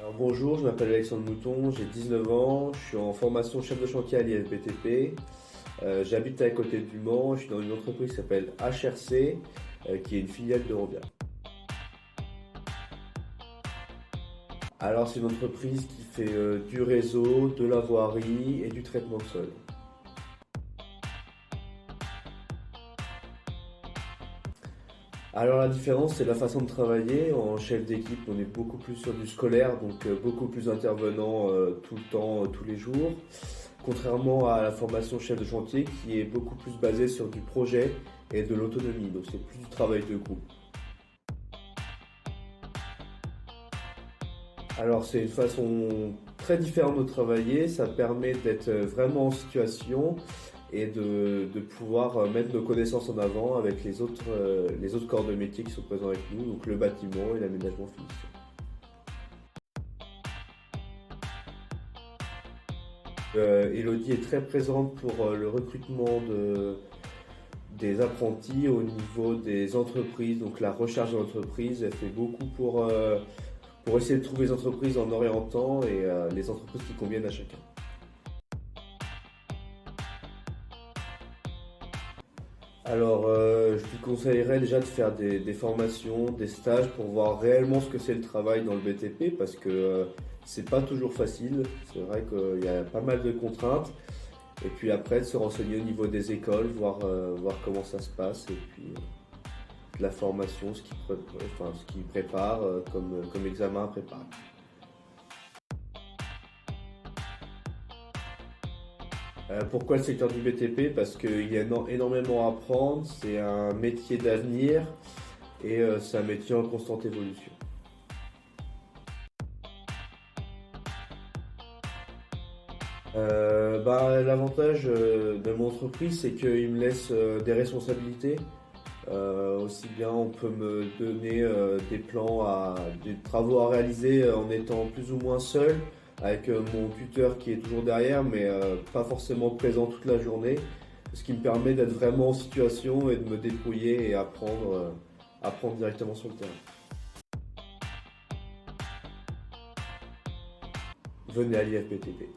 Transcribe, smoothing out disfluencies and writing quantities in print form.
Alors bonjour, je m'appelle Alexandre Mouton, j'ai 19 ans, je suis en formation chef de chantier à l'IFBTP. J'habite à côté du Mans, je suis dans une entreprise qui s'appelle HRC, qui est une filiale d'Eurovia. Alors c'est une entreprise qui fait du réseau, de la voirie et du traitement de sol. Alors la différence, c'est la façon de travailler. En chef d'équipe, on est beaucoup plus sur du scolaire, donc beaucoup plus intervenant tout le temps, tous les jours. Contrairement à la formation chef de chantier qui est beaucoup plus basée sur du projet et de l'autonomie, donc c'est plus du travail de groupe. Alors c'est une façon très différente de travailler, ça permet d'être vraiment en situation et de pouvoir mettre nos connaissances en avant avec les autres corps de métier qui sont présents avec nous, donc le bâtiment et l'aménagement finition. Elodie est très présente pour le recrutement des apprentis au niveau des entreprises, donc la recherche d'entreprises. Elle fait beaucoup pour essayer de trouver des entreprises en orientant et les entreprises qui conviennent à chacun. Alors, je lui conseillerais déjà de faire des formations, des stages pour voir réellement ce que c'est le travail dans le BTP parce que c'est pas toujours facile. C'est vrai qu'il y a pas mal de contraintes. Et puis après, de se renseigner au niveau des écoles, voir comment ça se passe. Et puis de la formation, ce qu'ils préparent comme examen à préparer. Pourquoi le secteur du BTP? Parce qu'il y a énormément à apprendre, c'est un métier d'avenir et c'est un métier en constante évolution. L'avantage de mon entreprise, c'est qu'il me laisse des responsabilités. Aussi bien on peut me donner des plans, des travaux à réaliser en étant plus ou moins seul, avec mon tuteur qui est toujours derrière, mais pas forcément présent toute la journée, ce qui me permet d'être vraiment en situation et de me débrouiller et apprendre directement sur le terrain. Venez à l'IFBTP.